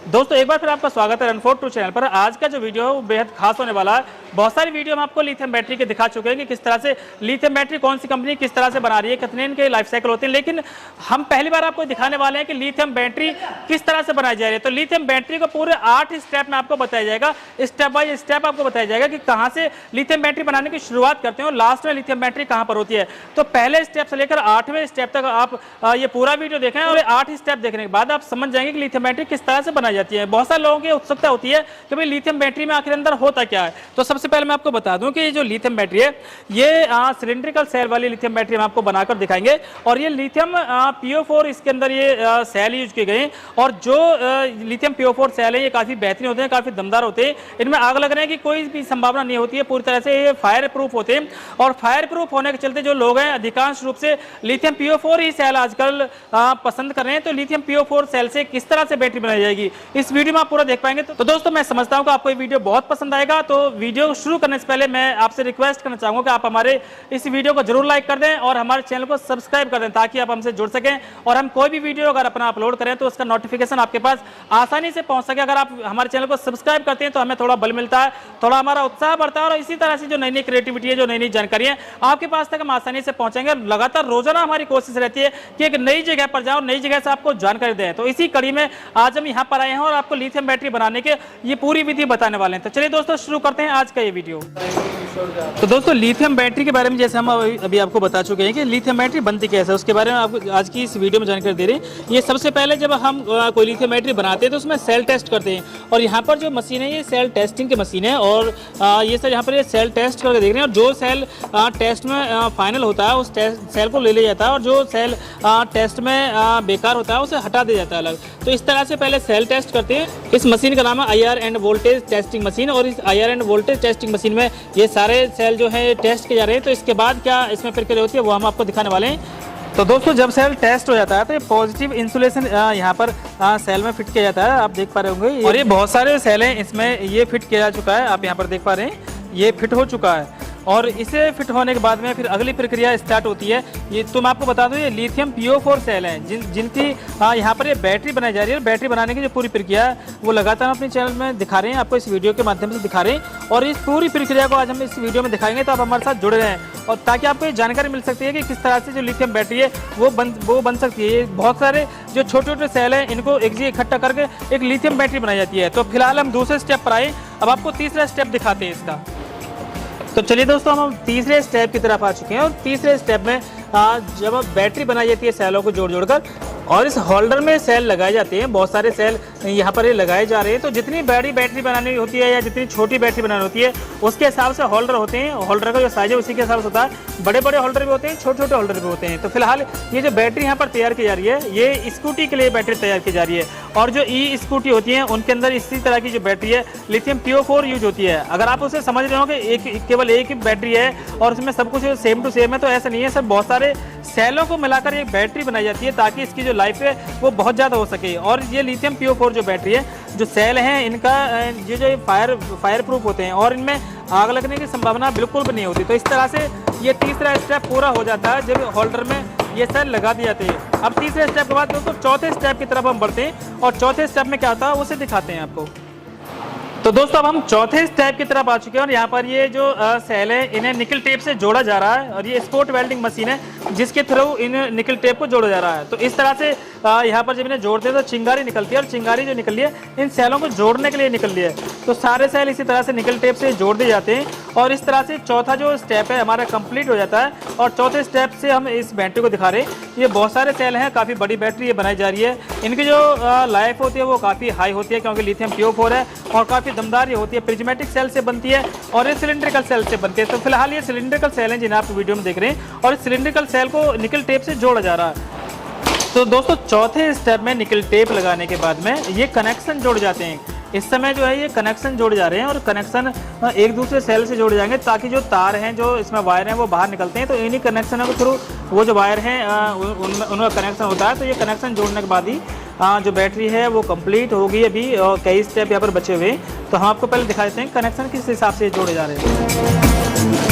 दोस्तों एक बार फिर आपका स्वागत है रन4 टू चैनल पर। आज का जो वीडियो है वो बेहद खास होने वाला है। बहुत सारी वीडियो हम आपको लिथियम बैटरी के दिखा चुके हैं कि किस तरह से लिथियम बैटरी कौन सी कंपनी किस तरह से बना रही है, कितने इनके लाइफ साइकिल होते हैं, लेकिन हम पहली बार आपको दिखाने वाले हैं कि लिथियम बैटरी किस तरह से बनाई जा रही है। तो लिथियम बैटरी को पूरे 8 स्टेप में आपको बताया जाएगा, स्टेप बाय स्टेप आपको बताया जाएगा कि कहाँ से लिथियम बैटरी बनाने की शुरुआत करते हैं और लास्ट में लिथियम बैटरी कहाँ पर होती है। तो पहले स्टेप से लेकर 8वें स्टेप तक आप ये पूरा वीडियो देखें और 8 स्टेप देखने के बाद आप समझ जाएंगे कि लिथियम बैटरी किस तरह से बनाई जाती है। बहुत सारे लोगों की उत्सुकता होती है कि भाई लिथियम बैटरी में आखिर अंदर होता क्या है। तो सबसे पहले मैं आपको बता दूं कि जो लिथियम बैटरी है ये सिलिंड्रिकल सेल वाली लिथियम बैटरी हम आपको बनाकर दिखाएंगे और ये लिथियम PO4 इसके अंदर ये सेल यूज किए गए। और जो लिथियम PO4 सेल है ये काफी बेहतरीन होते हैं, काफी दमदार होते हैं, इनमें आग लगने की कोई भी संभावना नहीं होती है, पूरी तरह से ये फायर प्रूफ होते हैं। और फायर प्रूफ होने के चलते जो लोग हैं अधिकांश रूप से लिथियम PO4 ही सेल आजकल पसंद कर रहे हैं। तो लिथियम PO4 सेल से किस तरह से बैटरी बनाई जाएगी इस वीडियो में आप पूरा देख पाएंगे। तो दोस्तों मैं समझता हूं कि आपको ये वीडियो बहुत पसंद आएगा। तो वीडियो शुरू करने से पहले मैं आपसे रिक्वेस्ट करना चाहूंगा कि आप हमारे इस वीडियो को जरूर लाइक कर दें और हमारे चैनल को सब्सक्राइब कर दें ताकि आप हमसे जुड़ सकें और हम कोई भी वीडियो अगर अपना अपलोड करें तो उसका नोटिफिकेशन आपके पास आसानी से पहुंच सके। अगर आप हमारे चैनल को सब्सक्राइब करते हैं तो हमें थोड़ा बल मिलता है, थोड़ा हमारा उत्साह बढ़ता है और इसी तरह से जो नई नई क्रिएटिविटी है, जो नई नई जानकारी है आपके पास तक हम आसानी से पहुंचेंगे। लगातार रोजाना हमारी कोशिश रहती है कि एक नई जगह पर जाओ, नई जगह से आपको जानकारी दें। तो इसी कड़ी में आज हम यहाँ पर आए हैं और आपको लिथियम बैटरी बनाने के ये पूरी विधि बताने वाले हैं। तो चलिए दोस्तों शुरू करते हैं आज का ये वीडियो। तो दोस्तों लिथियम बैटरी के बारे में जैसे हम अभी आपको बता चुके हैं कि लिथियम बैटरी बनती कैसे है, उसके बारे में आपको आज की इस वीडियो में जानकारी दे रहे हैं। ये सबसे पहले जब हम कोई लिथियम बैटरी बनाते हैं तो उसमें सेल टेस्ट करते हैं और यहाँ पर जो मशीन है ये सेल टेस्टिंग की मशीन है और ये सर यहाँ पर ये सेल टेस्ट करके देख रहे हैं और जो सेल टेस्ट में फाइनल होता है उस सेल को ले लिया जाता है और जो सेल टेस्ट में बेकार होता है उसे हटा दिया जाता है अलग। तो इस तरह से पहले सेल टेस्ट करते हैं। इस मशीन का नाम है IR end voltage testing machine और इस IR end voltage testing machine में ये सारे सेल जो है टेस्ट किए जा रहे हैं। तो इसके बाद क्या इसमें प्रक्रिया होती है वो हम आपको दिखाने वाले हैं। तो दोस्तों जब सेल टेस्ट हो जाता है तो ये पॉजिटिव इंसुलेशन यहाँ पर सेल में फिट किया जाता है, आप देख पा रहे होंगे। और ये बहुत सारे सेल हैं इसमें ये फिट किया जा चुका है, आप यहाँ पर देख पा रहे हैं ये फिट हो चुका है। और इसे फिट होने के बाद में फिर अगली प्रक्रिया स्टार्ट होती है। ये तो मैं आपको बता दूं ये लिथियम PO4 सेल हैं जिनकी यहाँ पर ये बैटरी बनाई जा रही है। बैटरी बनाने की जो पूरी प्रक्रिया है वो लगातार अपने चैनल में दिखा रहे हैं, आपको इस वीडियो के माध्यम से दिखा रहे हैं और इस पूरी प्रक्रिया को आज हम इस वीडियो में दिखाएंगे। तो आप हमारे साथ जुड़े रहें और ताकि आपको ये जानकारी मिल सकती है कि किस तरह से जो लिथियम बैटरी है वो बन सकती है। ये बहुत सारे जो छोटे छोटे सेल हैं इनको एक जगह इकट्ठा करके एक लिथियम बैटरी बनाई जाती है। तो फिलहाल हम दूसरे स्टेप पर आए, अब आपको तीसरा स्टेप दिखाते हैं इसका। तो चलिए दोस्तों हम तीसरे स्टेप की तरफ आ चुके हैं और तीसरे स्टेप में जब बैटरी बनाई जाती है सेलों को जोड़ जोड़कर और इस होल्डर में सेल लगाए जाते हैं। बहुत सारे सेल यहाँ पर ये लगाए जा रहे हैं। तो जितनी बड़ी बैटरी बनानी होती है या जितनी छोटी बैटरी बनानी होती है उसके हिसाब से होल्डर होते हैं। होल्डर का जो साइज है उसी के हिसाब से होता है। बड़े बड़े होल्डर भी होते हैं, छोटे छोटे होल्डर भी होते हैं। तो फिलहाल ये जो बैटरी यहाँ पर तैयार की जा रही है ये स्कूटी के लिए बैटरी तैयार की जा रही है और जो स्कूटी होती है उनके अंदर इसी तरह की जो बैटरी है लिथियम PO4 यूज होती है। अगर आप उसे समझ रहे हो कि केवल एक ही बैटरी है और उसमें सब कुछ सेम टू सेम है, तो ऐसा नहीं है। सब बहुत सारे सेलों को मिलाकर एक बैटरी बनाई जाती है ताकि इसकी जो लाइफ है वो बहुत ज़्यादा हो सके। और ये लिथियम PO4 जो बैटरी है, जो सेल हैं इनका ये जो फायर प्रूफ होते हैं और इनमें आग लगने की संभावना बिल्कुल भी नहीं होती। तो इस तरह से ये तीसरा स्टेप पूरा हो जाता है जब होल्डर में ये सेल लगा दिए जाते हैं। अब तीसरे स्टेप के बाद दोस्तों चौथे स्टेप की तरफ हम बढ़ते हैं और चौथे स्टेप में क्या होता है उसे दिखाते हैं आपको। तो दोस्तों अब हम चौथे स्टेप की तरफ आ चुके हैं और यहाँ पर ये जो सेल है इन्हें निकल टेप से जोड़ा जा रहा है और ये स्पॉट वेल्डिंग मशीन है जिसके थ्रू इन निकल टेप को जोड़ा जा रहा है। तो इस तरह से यहाँ पर जब इन्हें जोड़ते हैं तो चिंगारी निकलती है और चिंगारी जो निकल है इन सेलों को जोड़ने के लिए निकल रही है। तो सारे सेल इसी तरह से निकल टेप से जोड़ दिए जाते हैं और इस तरह से चौथा जो स्टेप है हमारा कंप्लीट हो जाता है। और चौथे स्टेप से हम इस बैटरी को दिखा रहे हैं। ये बहुत सारे सेल हैं, काफ़ी बड़ी बैटरी ये बनाई जा रही है। इनकी जो लाइफ होती है वो काफ़ी हाई होती है क्योंकि लिथियम PO4 है और काफ़ी दमदार ये होती है। प्रिज्मेटिक सेल से बनती है और ये सिलिंड्रिकल सेल से बनती है। तो फिलहाल ये सिलिंड्रिकल सेल हैं जिन्हें आप वीडियो में देख रहे हैं और इस सिलिंड्रिकल सेल को निकल टेप से जोड़ा जा रहा है। तो दोस्तों चौथे स्टेप में निकल टेप लगाने के बाद में ये कनेक्शन जोड़ जाते हैं। इस समय जो है ये कनेक्शन जोड़े जा रहे हैं और कनेक्शन एक दूसरे सेल से जोड़े जाएंगे ताकि जो तार हैं जो इसमें वायर हैं वो बाहर निकलते हैं। तो इन्हीं कनेक्शनों के थ्रू वो जो वायर हैं उनका कनेक्शन होता है। तो ये कनेक्शन जोड़ने के बाद ही जो बैटरी है वो कंप्लीट होगी। अभी कई स्टेप यहाँ पर बचे हुए हैं तो हम आपको पहले दिखा देते हैं कनेक्शन किस हिसाब से जोड़े जा रहे हैं।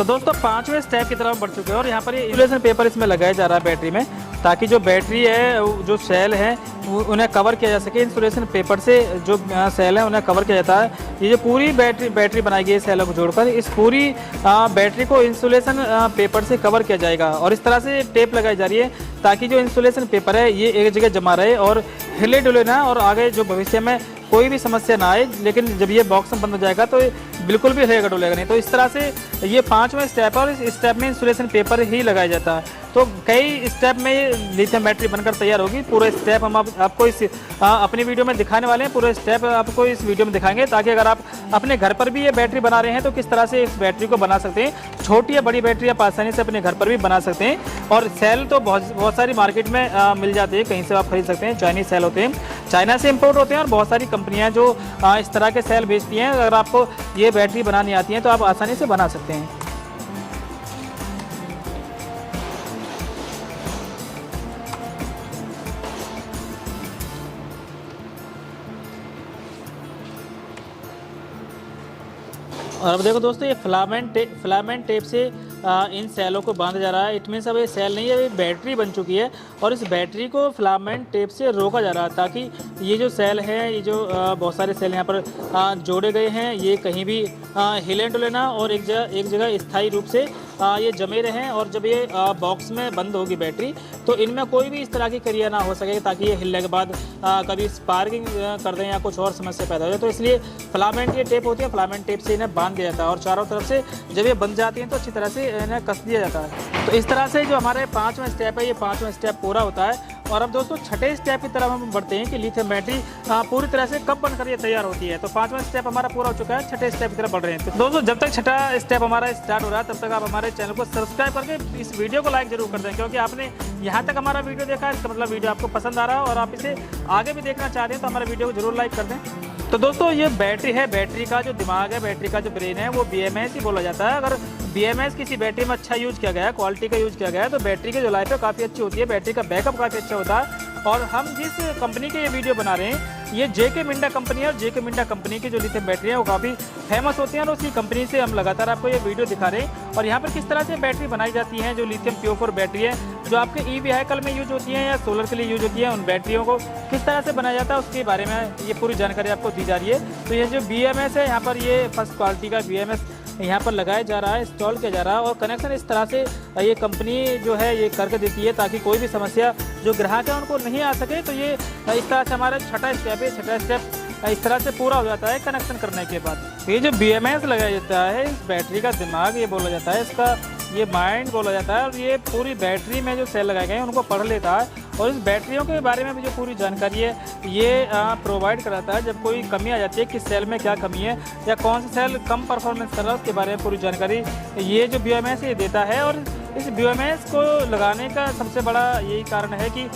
तो दोस्तों 5वें स्टेप की तरफ बढ़ चुके हैं और यहाँ पर ये इंसुलेशन पेपर इसमें लगाया जा रहा है बैटरी में, ताकि जो बैटरी है, जो सेल है, उन्हें कवर किया जा सके। इंसुलेशन पेपर से जो सेल है उन्हें कवर किया जाता है। ये जो पूरी बैटरी बनाई गई है सेलों को जोड़कर, इस पूरी बैटरी को इंसुलेशन पेपर से कवर किया जाएगा और इस तरह से टेप लगाई जा रही है ताकि जो इंसुलेशन पेपर है ये एक जगह जमा रहे और हिले डुले ना, और आगे जो भविष्य में कोई भी समस्या ना आए। लेकिन जब ये बॉक्स में बंद हो जाएगा तो बिल्कुल भी हिलेगा डुलेगा नहीं। तो इस तरह से ये 5वां स्टेप है और इस स्टेप में इंसुलेशन पेपर ही लगाया जाता है। तो कई स्टेप में ये लिथियम बैटरी बनकर तैयार होगी। पूरा स्टेप हम आपको इस अपनी वीडियो में दिखाने वाले हैं। पूरा स्टेप आपको इस वीडियो में दिखाएंगे ताकि अगर आप अपने घर पर भी ये बैटरी बना रहे हैं तो किस तरह से इस बैटरी को बना सकते हैं। छोटी या बड़ी बैटरी आप आसानी से अपने घर पर भी बना सकते हैं। और सेल तो बहुत सारी मार्केट में मिल जाती है, कहीं से आप खरीद सकते हैं। चाइनीज सेल होते हैं, चाइना से इम्पोर्ट होते हैं और बहुत सारी कंपनियाँ जो इस तरह के सेल बेचती हैं। अगर आपको ये बैटरी बनानी आती है तो आप आसानी से बना सकते हैं। और अब देखो दोस्तों, ये फिलामेंट टेप से इन सेलों को बांधा जा रहा है। इट मीन्स अब ये सेल नहीं है, ये बैटरी बन चुकी है और इस बैटरी को फिलामेंट टेप से रोका जा रहा है ताकि ये जो सेल है, ये जो बहुत सारे सेल यहाँ पर जोड़े गए हैं, ये कहीं भी हिले डुले ना और एक जगह स्थायी रूप से ये जमे रहें। और जब ये बॉक्स में बंद होगी बैटरी तो इनमें कोई भी इस तरह की क्रिया ना हो सके ताकि ये हिलने के बाद कभी स्पार्किंग कर दें या कुछ और समस्या पैदा हो जाए। तो इसलिए फिलामेंट ये टेप होती है, फिलामेंट टेप से इन्हें बांध दिया जाता है और चारों तरफ से जब ये बंध जाती हैं तो अच्छी तरह से इन्हें कस दिया जाता है। तो इस तरह से जो हमारे 5वां स्टेप है, ये 5वां स्टेप पूरा होता है। और अब दोस्तों 6ठे स्टेप की तरफ हम बढ़ते हैं कि लिथियम बैटरी पूरी तरह से कब बनकर ये तैयार होती है। तो 5वां स्टेप हमारा पूरा हो चुका है, 6ठे स्टेप की तरफ बढ़ रहे हैं। तो दोस्तों जब तक 6ठा स्टेप हमारा स्टार्ट हो रहा है तब तक आप हमारे चैनल को सब्सक्राइब करके इस वीडियो को लाइक जरूर कर दें, क्योंकि आपने यहाँ तक हमारा वीडियो देखा है, इसका मतलब वीडियो आपको पसंद आ रहा है और आप इसे आगे भी देखना चाहते हैं तो हमारे वीडियो को जरूर लाइक कर दें। तो दोस्तों ये बैटरी है, बैटरी का जो दिमाग है, बैटरी का जो ब्रेन है वो BMS ही बोला जाता है। अगर BMS किसी बैटरी में अच्छा यूज़ किया गया है, क्वालिटी का यूज़ किया गया है, तो बैटरी की जो लाइफ है काफ़ी अच्छी होती है, बैटरी का बैकअप काफ़ी अच्छा होता है। और हम जिस कंपनी के ये वीडियो बना रहे हैं ये JK मिंडा कंपनी है और JK मिंडा कंपनी की जो लिथियम बैटरी है वो काफ़ी फेमस होती है और उसी कंपनी से हम लगातार आपको ये वीडियो दिखा रहे हैं। और यहाँ पर किस तरह से बैटरी बनाई जाती है, जो लिथियम प्योर बैटरी है जो आपके ई व्हीकल में यूज होती है या सोलर के लिए यूज होती है, उन बैटरियों को किस तरह से बनाया जाता है उसके बारे में ये पूरी जानकारी आपको दी जा रही है। तो ये जो BMS है, यहाँ पर ये फर्स्ट क्वालिटी का BMS यहाँ पर लगाया जा रहा है, इंस्टॉल किया जा रहा है और कनेक्शन इस तरह से ये कंपनी जो है ये करके देती है ताकि कोई भी समस्या जो ग्राहक है उनको नहीं आ सके। तो ये इस तरह से हमारा 6ठा स्टेप है, 6ठा स्टेप इस तरह से पूरा हो जाता है कनेक्शन करने के बाद। ये जो BMS लगाया जाता है, इस बैटरी का दिमाग ये बोला जाता है, इसका ये माइंड बोला जाता है और ये पूरी बैटरी में जो सेल लगाए गए हैं उनको पढ़ लेता है और इस बैटरियों के बारे में भी जो पूरी जानकारी है ये प्रोवाइड कराता है। जब कोई कमी आ जाती है, किस सेल में क्या कमी है या कौन सा सेल कम परफॉर्मेंस कर रहा है, उसके बारे में पूरी जानकारी ये जो BMS ये देता है। और इस BMS को लगाने का सबसे बड़ा यही कारण है कि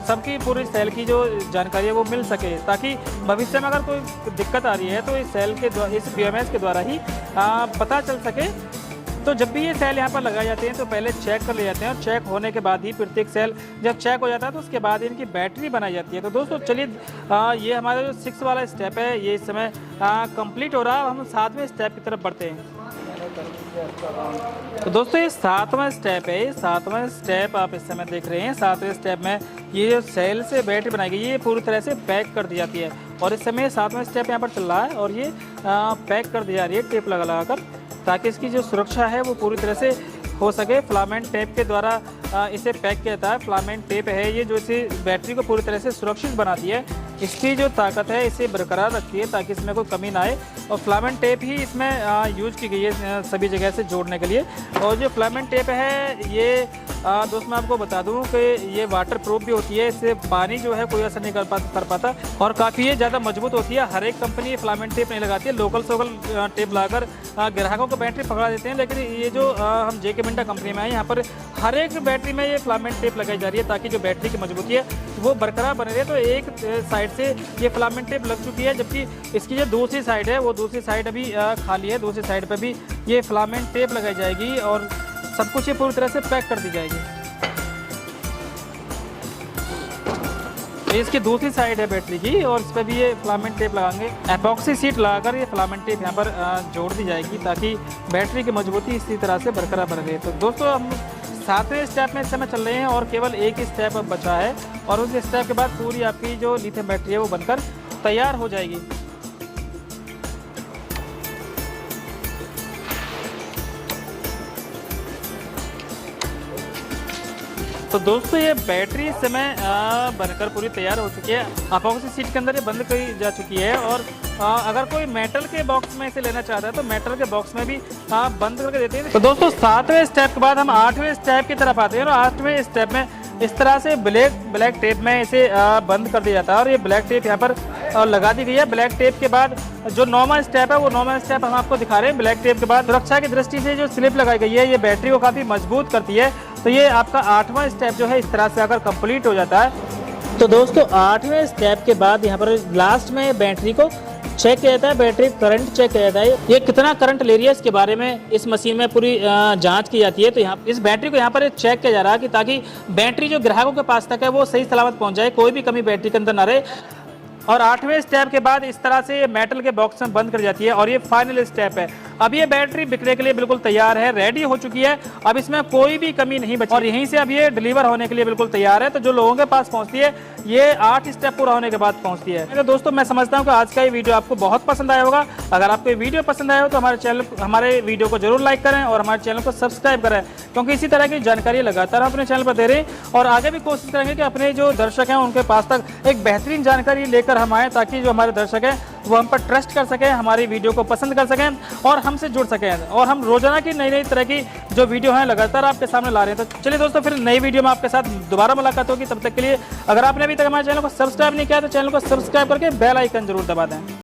सबकी पूरी सेल की जो जानकारी है वो मिल सके, ताकि भविष्य में अगर कोई दिक्कत आ रही है तो इस सेल के इस BMS के द्वारा ही पता चल सके। तो जब भी ये सेल यहाँ पर लगाए जाते हैं तो पहले चेक कर लिए जाते हैं और चेक होने के बाद ही प्रत्येक सेल जब चेक हो जाता है तो उसके बाद इनकी बैटरी बनाई जाती है। तो दोस्तों चलिए ये हमारा जो 6 वाला स्टेप है ये इस समय कंप्लीट हो रहा है। हम 7वें स्टेप की तरफ बढ़ते हैं। तो दोस्तों ये 7वां स्टेप है, 7वां स्टेप आप इस समय देख रहे हैं। 7वें स्टेप में ये जो सेल से बैटरी बनाई गई है ये पूरी तरह से पैक कर दी जाती है और इस समय 7वां स्टेप यहाँ पर चल रहा है और ये पैक कर दी जा रही है टेप लगा कर, ताकि इसकी जो सुरक्षा है वो पूरी तरह से हो सके। फिलामेंट टेप के द्वारा इसे पैक किया जाता है। फिलामेंट टेप है ये जो इसे बैटरी को पूरी तरह से सुरक्षित बनाती है, इसकी जो ताकत है इसे बरकरार रखती है ताकि इसमें कोई कमी ना आए। और फिलामेंट टेप ही इसमें यूज की गई है सभी जगह से जोड़ने के लिए। और जो फिलामेंट टेप है ये दोस्त मैं आपको बता दूं कि ये वाटर प्रूफ भी होती है, इससे पानी जो है कोई असर नहीं कर पाता और काफ़ी ये ज़्यादा मजबूत होती है। हर एक कंपनी फिलामेंट टेप नहीं लगाती है, लोकल टेप लगाकर ग्राहकों को बैटरी पकड़ा देते हैं। लेकिन ये जो हम JK मिंडा कंपनी में है यहाँ पर हर एक बैटरी में ये फिलामेंट टेप लगाई जा रही है ताकि जो बैटरी की मजबूती है वो बरकरार बने रहे। तो एक साइड से ये फिलामेंट टेप लग चुकी है, जबकि इसकी जो दूसरी साइड है वो दूसरी साइड अभी खाली है। दूसरी साइड पर भी ये फिलामेंट टेप लगाई जाएगी और सब कुछ ये पूरी तरह से पैक कर दी जाएगी। ये इसकी दूसरी साइड है बैटरी की और इस पर भी ये फिलामेंट टेप लगाएंगे। एपॉक्सी सीट लगाकर ये फिलामेंट टेप यहाँ पर जोड़ दी जाएगी ताकि बैटरी की मजबूती इसी तरह से बरकरार बन रहे। तो दोस्तों हम 7वें स्टेप में इस समय चल रहे हैं और केवल एक ही स्टेप अब बचा है और उस स्टेप के बाद पूरी आपकी जो लिथियम बैटरी है वो बनकर तैयार हो जाएगी। तो दोस्तों ये बैटरी इस समय बनकर पूरी तैयार हो चुकी है। एपॉक्सी सीट के अंदर ये बंद की जा चुकी है और अगर कोई मेटल के बॉक्स में इसे लेना चाहता है तो मेटल के बॉक्स में भी बंद करके देते हैं। तो दोस्तों 7वें स्टेप के बाद हम 8वें स्टेप की तरफ आते हैं और 8वें स्टेप में इस तरह से ब्लैक टेप में इसे बंद कर दिया जाता है और ये ब्लैक टेप यहाँ पर लगा दी गई है। ब्लैक टेप के बाद जो नॉर्मल स्टेप है वो नॉर्मल स्टेप हम आपको दिखा रहे हैं। ब्लैक टेप के बाद सुरक्षा की दृष्टि से जो स्लिप लगाई गई है ये बैटरी को काफ़ी मजबूत करती है। तो ये आपका 8वां स्टेप जो है इस तरह से अगर कंप्लीट हो जाता है तो दोस्तों 8वें स्टेप के बाद यहाँ पर लास्ट में बैटरी को चेक किया जाता है, बैटरी करंट चेक किया जाता है। ये कितना करंट ले रही है इसके बारे में इस मशीन में पूरी जांच की जाती है। तो यहाँ इस बैटरी को यहाँ पर चेक किया जा रहा है कि ताकि बैटरी जो ग्राहकों के पास तक है वो सही सलामत पहुँच जाए, कोई भी कमी बैटरी के अंदर ना रहे। और 8वें स्टेप के बाद इस तरह से मेटल के बॉक्स में बंद कर जाती है और ये फाइनल स्टेप है। अब ये बैटरी बिकने के लिए बिल्कुल तैयार है, रेडी हो चुकी है। अब इसमें कोई भी कमी नहीं बची और यहीं से अब ये डिलीवर होने के लिए बिल्कुल तैयार है। तो जो लोगों के पास पहुंचती है ये 8 स्टेप पूरा होने के बाद पहुंचती है। तो दोस्तों मैं समझता हूं कि आज का ये वीडियो आपको बहुत पसंद आया होगा। अगर आपको ये वीडियो पसंद आया हो तो हमारे वीडियो को जरूर लाइक करें और हमारे चैनल को सब्सक्राइब करें, क्योंकि इसी तरह की जानकारी लगातार हम अपने चैनल पर दे रहे हैं और आगे भी कोशिश करेंगे कि अपने जो दर्शक हैं उनके पास तक एक बेहतरीन जानकारी लेकर हम आएँ, ताकि जो हमारे दर्शक हैं वो हम पर ट्रस्ट कर सकें, हमारी वीडियो को पसंद कर सकें और हमसे जुड़ सकें। और हम रोजाना की नई तरह की जो वीडियो हैं लगातार आपके सामने ला रहे हैं। तो चलिए दोस्तों फिर नई वीडियो में आपके साथ दोबारा मुलाकात होगी। तब तक के लिए अगर आपने अभी तक हमारे चैनल को सब्सक्राइब नहीं किया तो चैनल को सब्सक्राइब करके बेल आइकन जरूर दबा दें।